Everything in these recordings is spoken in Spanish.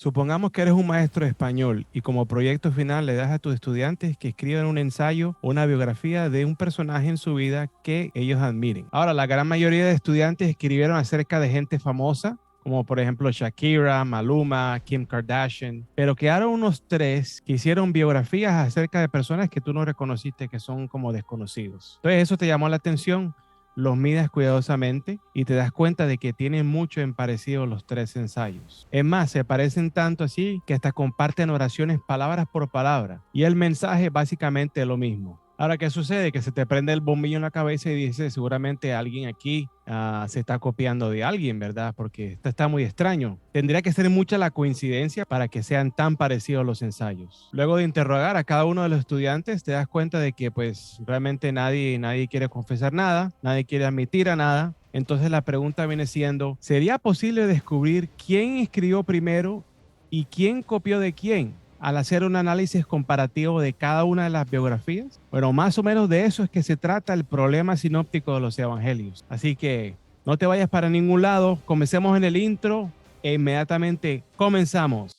Supongamos que eres un maestro de español y como proyecto final le das a tus estudiantes que escriban un ensayo o una biografía de un personaje en su vida que ellos admiren. Ahora, la gran mayoría de estudiantes escribieron acerca de gente famosa, como por ejemplo Shakira, Maluma, Kim Kardashian, pero quedaron unos tres que hicieron biografías acerca de personas que tú no reconociste, que son como desconocidos. Entonces, eso te llamó la atención. Los mides cuidadosamente y te das cuenta de que tienen mucho en parecido los tres ensayos. Es más, se parecen tanto así que hasta comparten oraciones palabra por palabra y el mensaje básicamente es lo mismo. Ahora, ¿qué sucede? Que se te prende el bombillo en la cabeza y dices, seguramente alguien aquí se está copiando de alguien, ¿verdad? Porque esto está muy extraño. Tendría que ser mucha la coincidencia para que sean tan parecidos los ensayos. Luego de interrogar a cada uno de los estudiantes, te das cuenta de que pues realmente nadie quiere confesar nada, nadie quiere admitir a nada. Entonces la pregunta viene siendo, ¿sería posible descubrir quién escribió primero y quién copió de quién al hacer un análisis comparativo de cada una de las biografías? Bueno, más o menos de eso es que se trata el problema sinóptico de los evangelios. Así que no te vayas para ningún lado, comencemos en el intro e inmediatamente comenzamos.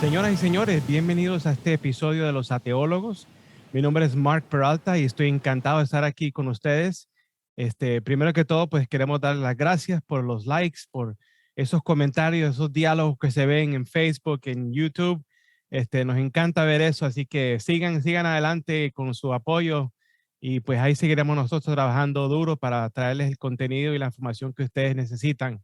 Señoras y señores, bienvenidos a este episodio de Los Ateólogos. Mi nombre es Mark Peralta y estoy encantado de estar aquí con ustedes. Primero que todo, pues queremos dar las gracias por los likes, por esos comentarios, esos diálogos que se ven en Facebook, en YouTube. Nos encanta ver eso, así que sigan adelante con su apoyo y pues ahí seguiremos nosotros trabajando duro para traerles el contenido y la información que ustedes necesitan.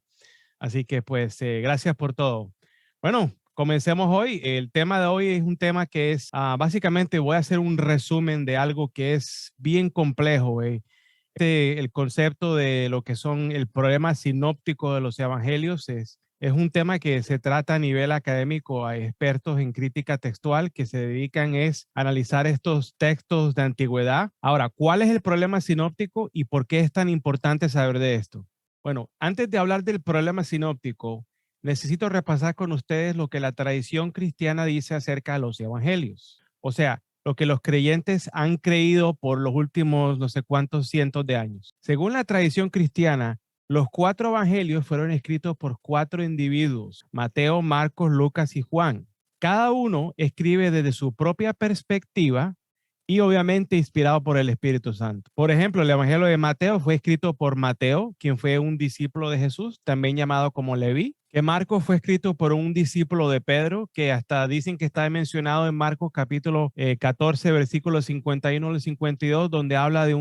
Así que pues gracias por todo. Bueno, comencemos hoy. El tema de hoy es un tema que es, básicamente voy a hacer un resumen de algo que es bien complejo. El concepto de lo que son el problema sinóptico de los evangelios es un tema que se trata a nivel académico. Hay expertos en crítica textual que se dedican a analizar estos textos de antigüedad. Ahora, ¿cuál es el problema sinóptico y por qué es tan importante saber de esto? Bueno, antes de hablar del problema sinóptico, necesito repasar con ustedes lo que la tradición cristiana dice acerca de los evangelios. O sea, lo que los creyentes han creído por los últimos no sé cuántos cientos de años. Según la tradición cristiana, los cuatro evangelios fueron escritos por cuatro individuos: Mateo, Marcos, Lucas y Juan. Cada uno escribe desde su propia perspectiva y obviamente inspirado por el Espíritu Santo. Por ejemplo, el Evangelio de Mateo fue escrito por Mateo, quien fue un discípulo de Jesús, también llamado como Leví. Que Marcos fue escrito por un discípulo de Pedro, que hasta dicen que está mencionado en Marcos capítulo 14, versículos 51 al 52, donde habla de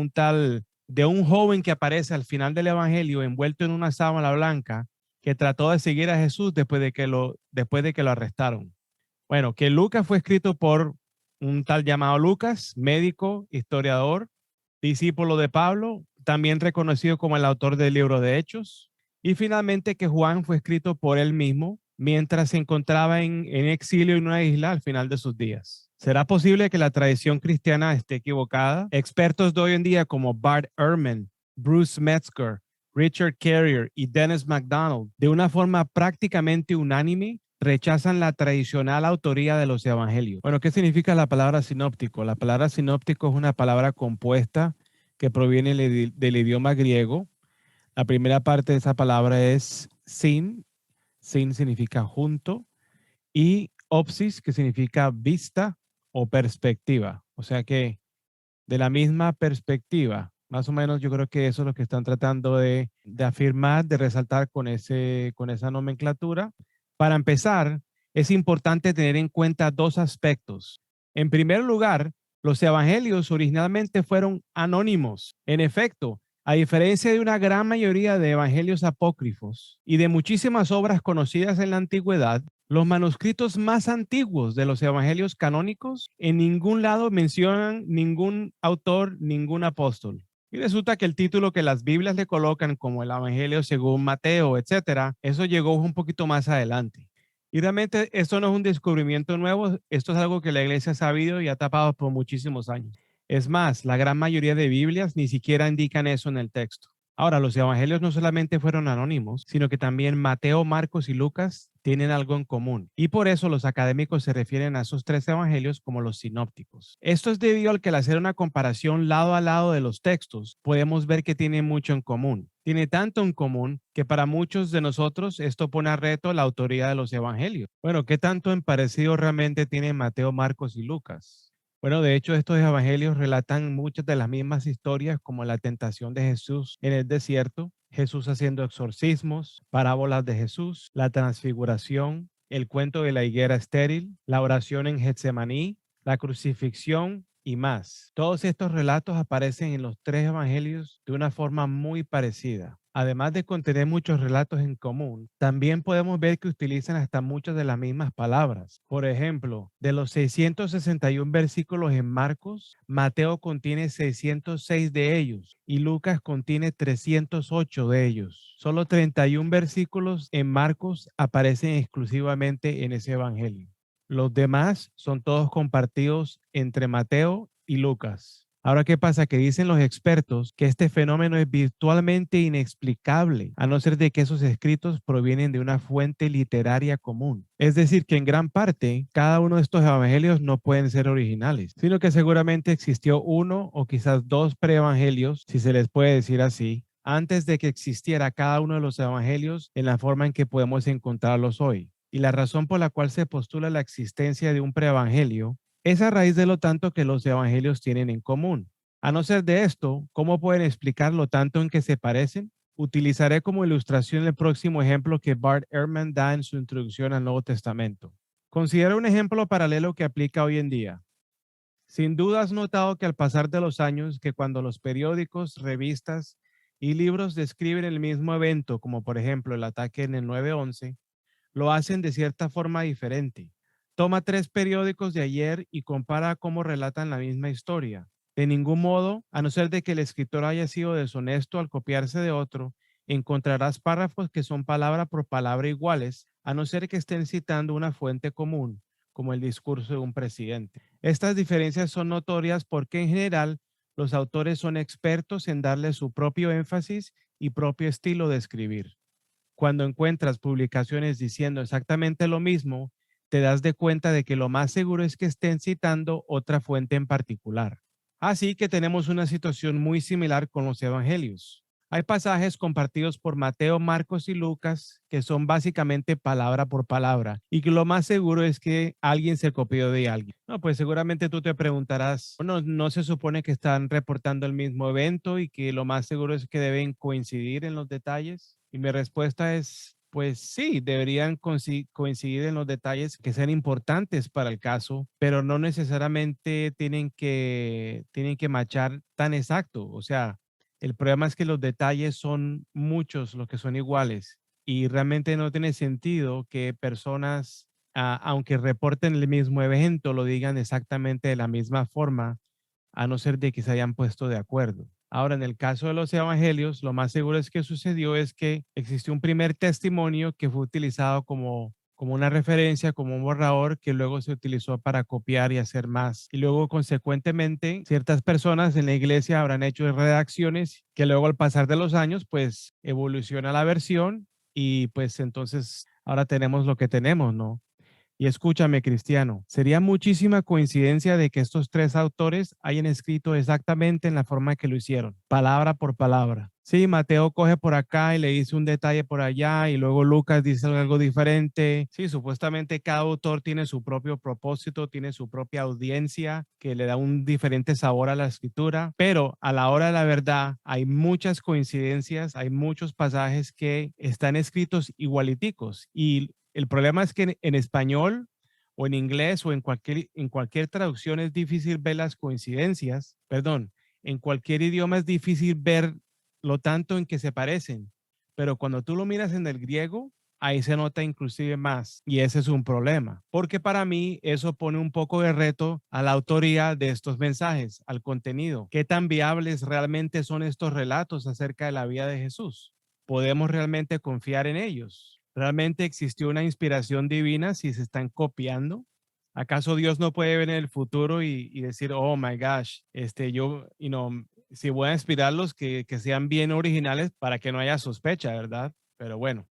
un joven que aparece al final del Evangelio envuelto en una sábana blanca, que trató de seguir a Jesús después de que lo arrestaron. Bueno, que Lucas fue escrito por un tal llamado Lucas, médico, historiador, discípulo de Pablo, también reconocido como el autor del libro de Hechos. Y finalmente que Juan fue escrito por él mismo mientras se encontraba en exilio en una isla al final de sus días. ¿Será posible que la tradición cristiana esté equivocada? Expertos de hoy en día como Bart Ehrman, Bruce Metzger, Richard Carrier y Dennis MacDonald, de una forma prácticamente unánime, rechazan la tradicional autoría de los evangelios. Bueno, ¿qué significa la palabra sinóptico? La palabra sinóptico es una palabra compuesta que proviene del idioma griego. La primera parte de esa palabra es sin. Sin significa junto, y opsis, que significa vista o perspectiva. O sea que de la misma perspectiva, más o menos yo creo que eso es lo que están tratando de afirmar, de resaltar con esa nomenclatura. Para empezar, es importante tener en cuenta dos aspectos. En primer lugar, los evangelios originalmente fueron anónimos. En efecto, a diferencia de una gran mayoría de evangelios apócrifos y de muchísimas obras conocidas en la antigüedad, los manuscritos más antiguos de los evangelios canónicos en ningún lado mencionan ningún autor, ningún apóstol. Y resulta que el título que las Biblias le colocan como el Evangelio según Mateo, etcétera, eso llegó un poquito más adelante. Y realmente esto no es un descubrimiento nuevo, esto es algo que la iglesia ha sabido y ha tapado por muchísimos años. Es más, la gran mayoría de Biblias ni siquiera indican eso en el texto. Ahora, los evangelios no solamente fueron anónimos, sino que también Mateo, Marcos y Lucas tienen algo en común. Y por eso los académicos se refieren a esos tres evangelios como los sinópticos. Esto es debido al que al hacer una comparación lado a lado de los textos, podemos ver que tienen mucho en común. Tiene tanto en común que para muchos de nosotros esto pone a reto la autoría de los evangelios. Bueno, ¿qué tanto en parecido realmente tienen Mateo, Marcos y Lucas? Bueno, de hecho, estos evangelios relatan muchas de las mismas historias como la tentación de Jesús en el desierto, Jesús haciendo exorcismos, parábolas de Jesús, la transfiguración, el cuento de la higuera estéril, la oración en Getsemaní, la crucifixión y más. Todos estos relatos aparecen en los tres evangelios de una forma muy parecida. Además de contener muchos relatos en común, también podemos ver que utilizan hasta muchas de las mismas palabras. Por ejemplo, de los 661 versículos en Marcos, Mateo contiene 606 de ellos y Lucas contiene 308 de ellos. Solo 31 versículos en Marcos aparecen exclusivamente en ese evangelio. Los demás son todos compartidos entre Mateo y Lucas. Ahora, ¿qué pasa? Que dicen los expertos que este fenómeno es virtualmente inexplicable, a no ser de que esos escritos provienen de una fuente literaria común. Es decir, que en gran parte, cada uno de estos evangelios no pueden ser originales, sino que seguramente existió uno o quizás dos preevangelios, si se les puede decir así, antes de que existiera cada uno de los evangelios en la forma en que podemos encontrarlos hoy. Y la razón por la cual se postula la existencia de un preevangelio es a raíz de lo tanto que los evangelios tienen en común. A no ser de esto, ¿cómo pueden explicar lo tanto en que se parecen? Utilizaré como ilustración el próximo ejemplo que Bart Ehrman da en su introducción al Nuevo Testamento. Considera un ejemplo paralelo que aplica hoy en día. Sin duda has notado que al pasar de los años, que cuando los periódicos, revistas y libros describen el mismo evento, como por ejemplo el ataque en el 9/11, lo hacen de cierta forma diferente. Toma tres periódicos de ayer y compara cómo relatan la misma historia. De ningún modo, a no ser de que el escritor haya sido deshonesto al copiarse de otro, encontrarás párrafos que son palabra por palabra iguales, a no ser que estén citando una fuente común, como el discurso de un presidente. Estas diferencias son notorias porque en general los autores son expertos en darle su propio énfasis y propio estilo de escribir. Cuando encuentras publicaciones diciendo exactamente lo mismo, te das de cuenta de que lo más seguro es que estén citando otra fuente en particular. Así que tenemos una situación muy similar con los evangelios. Hay pasajes compartidos por Mateo, Marcos y Lucas que son básicamente palabra por palabra y que lo más seguro es que alguien se copió de alguien. No, pues seguramente tú te preguntarás, bueno, no se supone que están reportando el mismo evento y que lo más seguro es que deben coincidir en los detalles. Y mi respuesta es, pues sí, deberían coincidir en los detalles que sean importantes para el caso, pero no necesariamente tienen que machar tan exacto. O sea, el problema es que los detalles son muchos los que son iguales y realmente no tiene sentido que personas, aunque reporten el mismo evento, lo digan exactamente de la misma forma, a no ser de que se hayan puesto de acuerdo. Ahora, en el caso de los evangelios, lo más seguro es que sucedió es que existió un primer testimonio que fue utilizado como una referencia, como un borrador que luego se utilizó para copiar y hacer más. Y luego, consecuentemente, ciertas personas en la iglesia habrán hecho redacciones que luego al pasar de los años, pues evoluciona la versión y pues entonces ahora tenemos lo que tenemos, ¿no? Y escúchame, Cristiano, sería muchísima coincidencia de que estos tres autores hayan escrito exactamente en la forma que lo hicieron, palabra por palabra. Sí, Mateo coge por acá y le dice un detalle por allá y luego Lucas dice algo diferente. Sí, supuestamente cada autor tiene su propio propósito, tiene su propia audiencia que le da un diferente sabor a la escritura, pero a la hora de la verdad hay muchas coincidencias, hay muchos pasajes que están escritos igualiticos y el problema es que en español o en inglés o en cualquier traducción es difícil ver las coincidencias, perdón, en cualquier idioma es difícil ver lo tanto en que se parecen, pero cuando tú lo miras en el griego, ahí se nota inclusive más y ese es un problema, porque para mí eso pone un poco de reto a la autoría de estos mensajes, al contenido. ¿Qué tan viables realmente son estos relatos acerca de la vida de Jesús? ¿Podemos realmente confiar en ellos? ¿Realmente existió una inspiración divina si se están copiando? ¿Acaso Dios no puede ver en el futuro y decir, oh my gosh, yo, si voy a inspirarlos, que sean bien originales para que no haya sospecha, ¿verdad? Pero bueno.